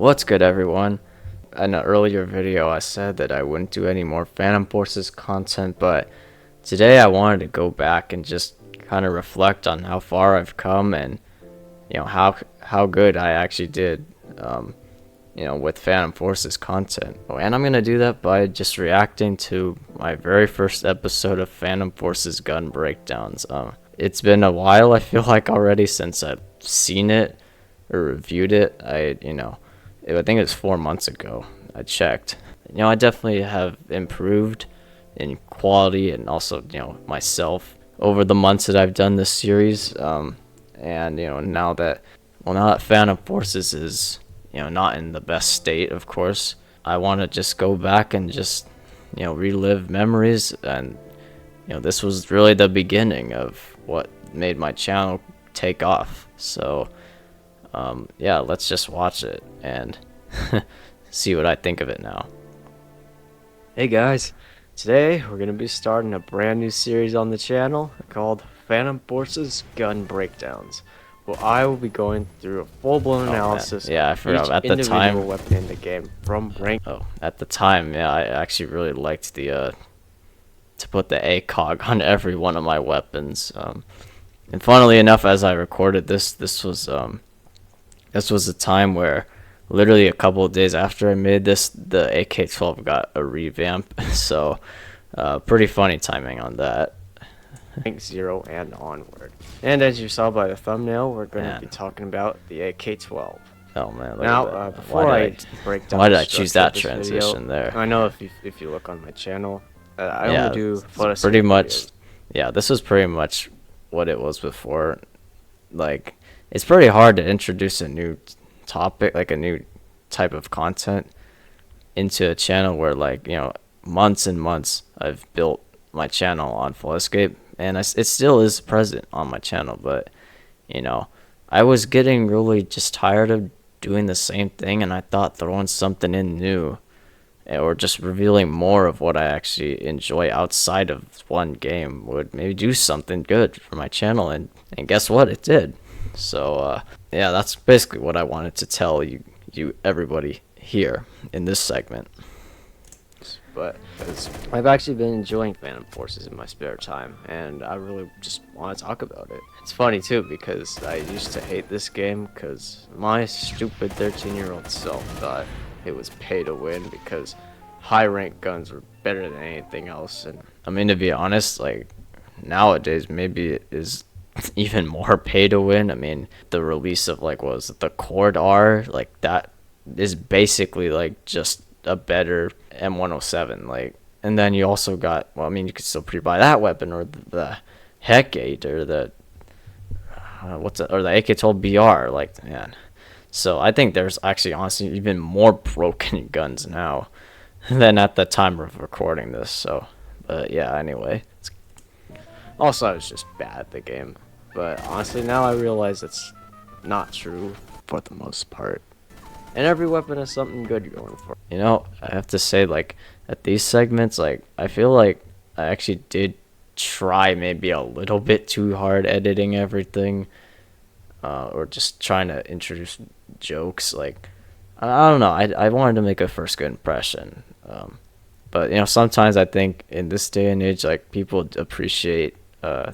What's good, everyone? In an earlier video I said that I wouldn't do any more Phantom Forces content, but today I wanted to go back and just kind of reflect on how far I've come and how good I actually did with Phantom Forces content. And I'm gonna do that by just reacting to my very first episode of Phantom Forces gun breakdowns. It's been a while, I feel like, already since I've seen it or reviewed it. I think it was 4 months ago I checked. I definitely have improved in quality and also myself over the months that I've done this series. And now that Phantom Forces is not in the best state, of course, I want to just go back and just relive memories. And this was really the beginning of what made my channel take off. So yeah, let's just watch it and see what I think of it now. Hey guys, today we're gonna be starting a brand new series on the channel called Phantom Forces Gun Breakdowns. Well, I will be going through a full-blown analysis. Yeah, I forgot. Each At the time, individual weapon in the game from rank. At the time, yeah, I actually really liked the to put the ACOG on every one of my weapons. And funnily enough, as I recorded this was a time where literally a couple of days after I made this, the AK-12 got a revamp. So pretty funny timing on that. Rank 0 and onward. And as you saw by the thumbnail, we're going to be talking about the AK-12. Oh man! Now, before I break down, why did I choose that transition video, there? I know if you look on my channel, I only do pretty much. Videos. Yeah, this was pretty much what it was before. Like, it's pretty hard to introduce a new topic, like a new type of content, into a channel where, like, months and months I've built my channel on Full Escape, and it still is present on my channel. But I was getting really just tired of doing the same thing, and I thought throwing something in new or just revealing more of what I actually enjoy outside of one game would maybe do something good for my channel, and guess what, it did. So yeah, that's basically what I wanted to tell you everybody here in this segment. But I've actually been enjoying Phantom Forces in my spare time, and I really just want to talk about it. It's funny too, because I used to hate this game because my stupid 13-year-old self thought it was pay to win because high rank guns were better than anything else. And I mean, to be honest, like, nowadays maybe it is even more pay to win. I mean, the release of, like, what was it, the Cord R, like, that is basically like just a better M107. Like, and then you also got, well, I mean, you could still pre-buy that weapon, or the Heck 8, or the or the AK-12 BR. Like, man. So I think there's actually honestly even more broken guns now than at the time of recording this. So, but yeah, anyway. Also, I was just bad at the game. But honestly, now I realize it's not true for the most part. And every weapon has something good going for it. I have to say, like, at these segments, like, I feel like I actually did try maybe a little bit too hard editing everything. Or just trying to introduce jokes. Like, I don't know. I wanted to make a first good impression. But, sometimes I think in this day and age, like, people appreciate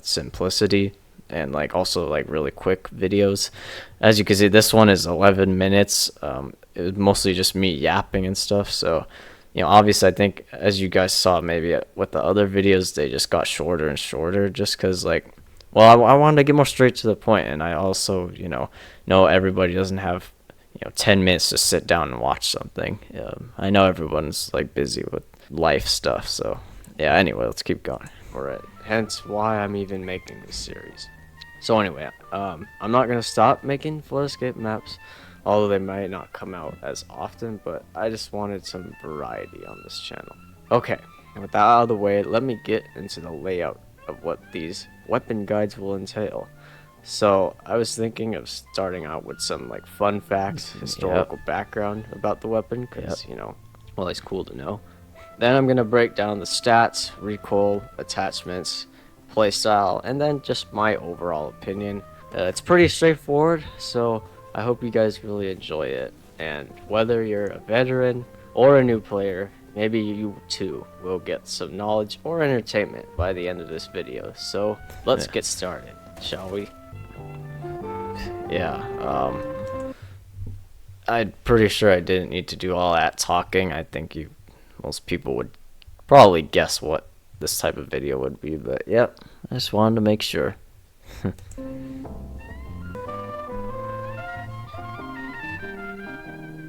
simplicity and, like, also, like, really quick videos. As you can see, this one is 11 minutes. It was mostly just me yapping and stuff. So, obviously, I think, as you guys saw maybe with the other videos, they just got shorter and shorter just because, like, well, I wanted to get more straight to the point, and I also, know everybody doesn't have, 10 minutes to sit down and watch something. I know everyone's, like, busy with life stuff, so yeah. Anyway, let's keep going. All right. Hence why I'm even making this series. So anyway, I'm not gonna stop making Full Escape maps, although they might not come out as often. But I just wanted some variety on this channel. Okay, and with that out of the way, let me get into the layout of what these weapon guides will entail. So I was thinking of starting out with some, like, fun facts, historical background about the weapon, because well, it's cool to know. Then I'm gonna break down the stats, recoil, attachments, playstyle, and then just my overall opinion. It's pretty straightforward, so I hope you guys really enjoy it. And whether you're a veteran or a new player, maybe you too will get some knowledge or entertainment by the end of this video. So let's get started, shall we? Yeah, I'm pretty sure I didn't need to do all that talking. I think most people would probably guess what this type of video would be, but yep, I just wanted to make sure.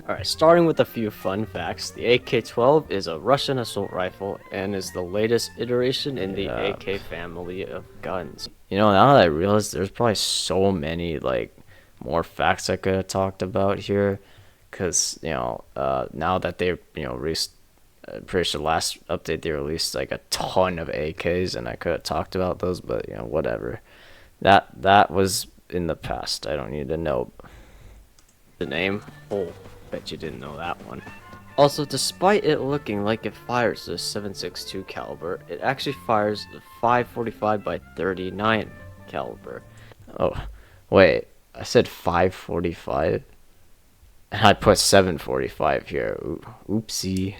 Alright, starting with a few fun facts. The AK-12 is a Russian assault rifle and is the latest iteration in the AK family of guns. You know, now that I realize there's probably so many, like, more facts I could have talked about here, because, you know, now that they, released, pretty sure last update they released, like, a ton of AKs, and I could have talked about those, but, whatever. That was in the past. I don't need to know The name? Oh, bet you didn't know that one. Also, despite it looking like it fires the 7.62 caliber, it actually fires the 545 by 39 caliber. Oh, wait, I said 545? And I put 745 here. Oopsie.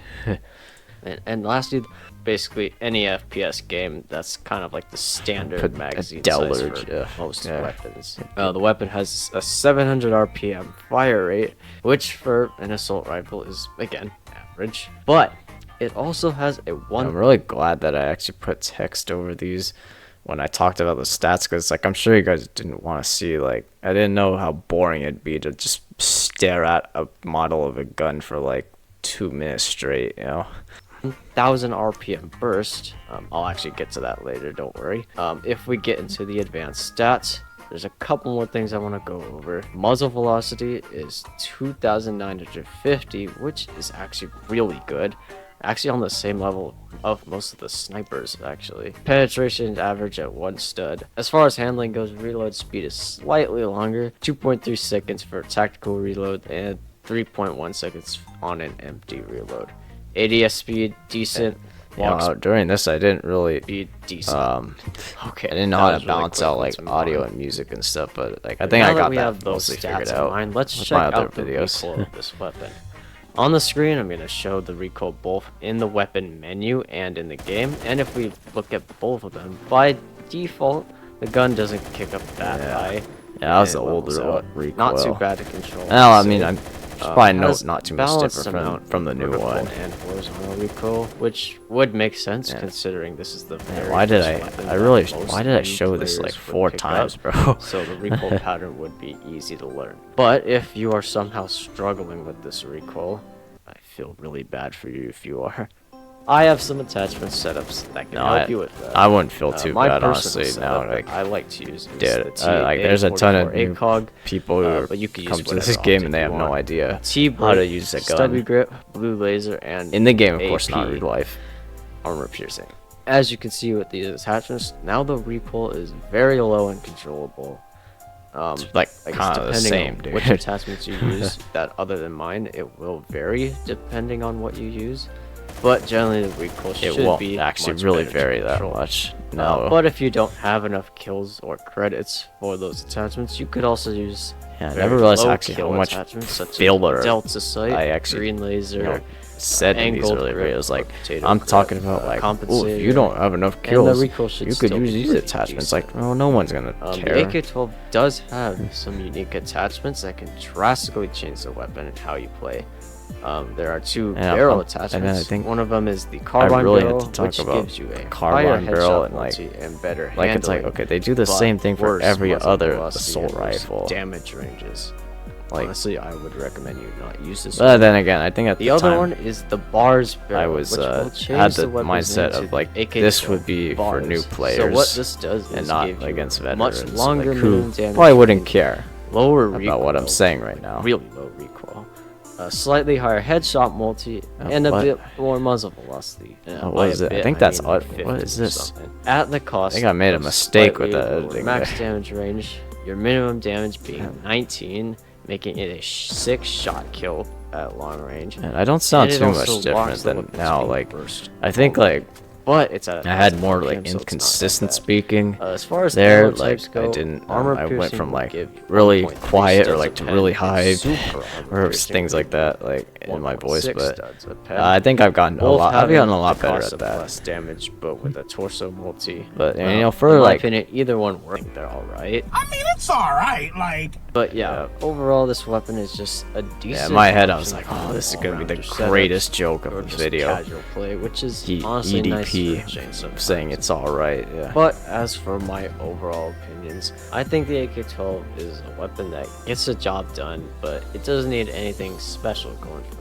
And lastly, basically any FPS game, that's kind of like the standard magazine size for most weapons. The weapon has a 700 RPM fire rate, which for an assault rifle is, again, average. But it also has a I'm really glad that I actually put text over these when I talked about the stats, because, like, I'm sure you guys didn't want to see, like, I didn't know how boring it'd be to just stare at a model of a gun for, like, 2 minutes straight, 1,000 RPM burst. I'll actually get to that later, don't worry. If we get into the advanced stats, there's a couple more things I want to go over. Muzzle velocity is 2,950, which is actually really good. Actually on the same level of most of the snipers, actually. Penetration is average at 1 stud. As far as handling goes, reload speed is slightly longer, 2.3 seconds for tactical reload and 3.1 seconds on an empty reload. ADS speed, decent. During this, I didn't really be decent. Okay, I didn't know how to balance out, like, audio and music and stuff, but, like, I think I got that mostly figured out. Let's check out the recoil of this weapon. On the screen, I'm going to show the recoil both in the weapon menu and in the game, and if we look at both of them, by default, the gun doesn't kick up that high. Yeah, that was the older recoil. Not too bad to control. Well, I mean, I'm probably not too much different from the new one. And horizontal recoil, which would make sense considering this is the very why did I show this like 4 times, bro? So the recoil pattern would be easy to learn. But if you are somehow struggling with this recoil, I feel really bad for you if you are. I have some attachment setups that can help you with that. I wouldn't feel too bad, honestly. Now, like, I like to use like, there's a ton of new ACOG, people who come to this game and they have no idea how to use a gun. Stubby grip, blue laser, and in the game, of course, not in real life. Armor piercing. As you can see with these attachments, now the recoil is very low and controllable. Like kind of the same, on which attachments you use, that other than mine, it will vary depending on what you use. But generally, the recoil should be actually really vary that much. No. But if you don't have enough kills or credits for those attachments, you could also use. Yeah, I never realized actually how much filler delta sight, I actually green laser, said in these earlier videos. Like, I'm talking about, like, if you don't have enough kills, you could use these attachments. Like, well, no one's gonna care. The AK-12 does have some unique attachments that can drastically change the weapon and how you play. There are 2 barrel attachments. And I think one of them is the carbine barrel, which gives you a carbine barrel and better like, it's like, okay, they do the same thing for every other assault rifle. Damage ranges. Like, honestly, I would recommend you not use this. But then again, I think at the other one is the bars barrel. I was had the mindset of, like, this would be for new players. So what this does is and not against veterans, much longer who probably wouldn't care lower about what I'm saying right now. Really low recoil. A slightly higher headshot multi, and a bit more muzzle velocity. What is it? I think that's what is this? At the cost, I think I made a mistake with the editing. Max damage range, your minimum damage being 19, making it a 6-shot kill at long range. And I don't sound too much different than now. Like, I think, like, but it's at I had 1000 more RPM, like so it's not that inconsistent bad. speaking. As far as There, arrow like types I go, didn't. armor I went piercing from will like give really 1.3 quiet or studs like a to pen, really and high super armor or piercing things will like that, like in my voice. 1.6 But studs a pen. I think I've gotten a Both lot. I've having gotten a lot the better cost at of that. less damage, but with a torso multi. But Well, you know, for in my like opinion, either one works. They're all right. I mean, it's alright, like... But yeah, overall, this weapon is just a decent. Yeah, in my head I was option like, for oh, this is gonna be the all-rounder setups greatest joke of or the just video. Casual play, which is He honestly nice for EDP change sometimes. saying it's all right. Yeah. But as for my overall opinions, I think the AK-12 is a weapon that gets the job done, but it doesn't need anything special going for it.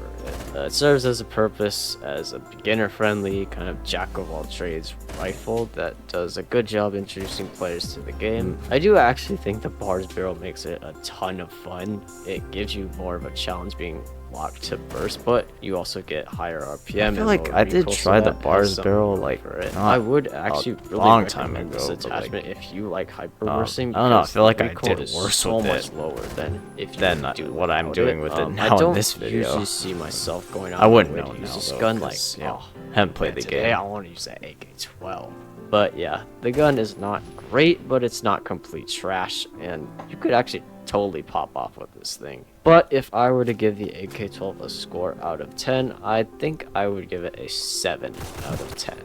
It serves as a purpose as a beginner-friendly kind of jack-of-all-trades rifle that does a good job introducing players to the game. I do actually think the Bars barrel makes it a ton of fun. It gives you more of a challenge being locked to burst, but you also get higher RPM. I feel and like lower I did recoil, so try the that has Bars some barrel room like for it. not I would actually really long time recommend this ago, but, like, attachment if you like hyper bursting. I don't know, I because feel like the I recoil did is worse so with much it lower than if you than do what I'm without doing with it I now in don't this video. usually see myself going out I of my wouldn't way know to use now, this though, gun like 'cause, yeah, oh, haven't played man, the today game. I want to use that AK-12. But yeah, the gun is not great, but it's not complete trash, and you could actually totally pop off with this thing. But if I were to give the AK-12 a score out of 10, I think I would give it a 7 out of 10.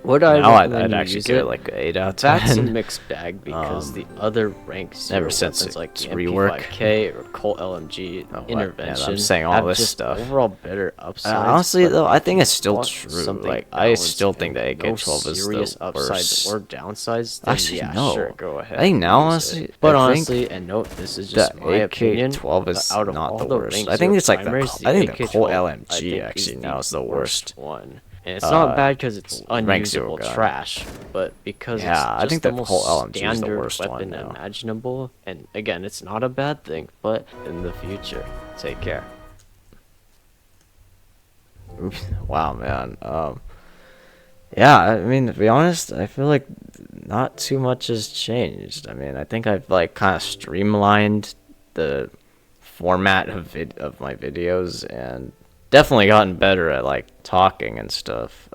Would I Now recommend I'd you actually use give it? it like an 8 out of That's a 10. mixed bag because the other ranks ever since weapons like its the rework. MP5K or Colt LMG Oh, what? intervention. Yeah, I'm saying all have this just stuff. Overall better upsides. Honestly, but though, I if think you it's still want true. something Like, I balanced still think the and AK-12 no is serious the upsides worst. or downsides. Then Actually, yeah, no. sure, go ahead. I think now, use honestly, it. But I think honestly, and note this is just the my opinion. AK-12 is out of not all the the worst. Rank I think Zero it's like primaries, I think the Colt AK-12, I LMG think actually is now is the worst. one. And it's not bad because it's Rank Zero unusable gun. trash, but because Yeah, it's I just think the the most Colt LMG is the standard worst one weapon now. imaginable. And again, it's not a bad thing, but in the future, take care. Oops. Wow, man. Yeah, I mean, to be honest, I feel like not too much has changed. I mean, I think I've like kind of streamlined the format of my videos and definitely gotten better at like talking and stuff.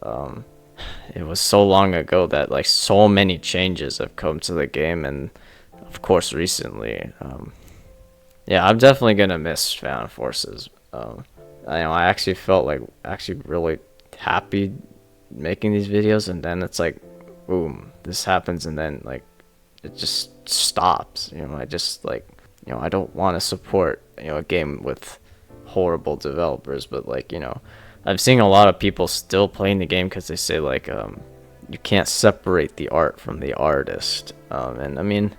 It was so long ago that like so many changes have come to the game, and of course recently. Yeah, I'm definitely gonna miss Phantom Forces. I actually felt like actually really happy making these videos, and then it's like, boom, this happens, and then like it just stops. I just like, I don't want to support a game with horrible developers, but like I've seen a lot of people still playing the game because they say like you can't separate the art from the artist, and I mean,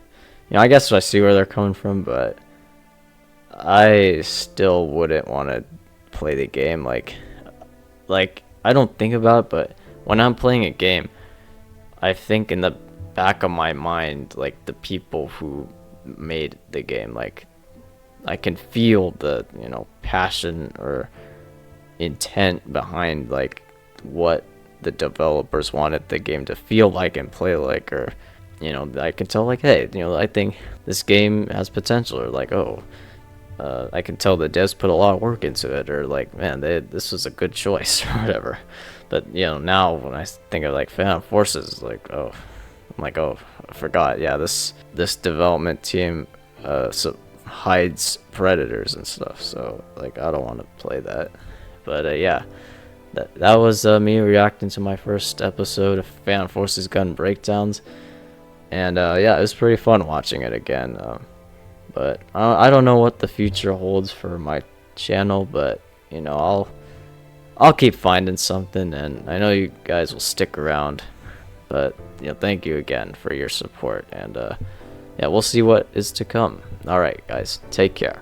I guess I see where they're coming from, but I still wouldn't want to play the game like I don't think about it, but when I'm playing a game, I think in the back of my mind like the people who made the game, like I can feel the passion or intent behind like what the developers wanted the game to feel like and play like, or I can tell like, hey, I think this game has potential, or like, oh, I can tell the devs put a lot of work into it, or like, man, this was a good choice or whatever. But now when I think of like Phantom Forces, like, oh, I'm like, oh, I forgot. Yeah, this development team hides predators and stuff, so like I don't want to play that. But yeah, that was me reacting to my first episode of Phantom Forces Gun Breakdowns, and yeah, it was pretty fun watching it again. But I don't know what the future holds for my channel, but I'll keep finding something, and I know you guys will stick around. But thank you again for your support, and yeah, we'll see what is to come. All right, guys, take care.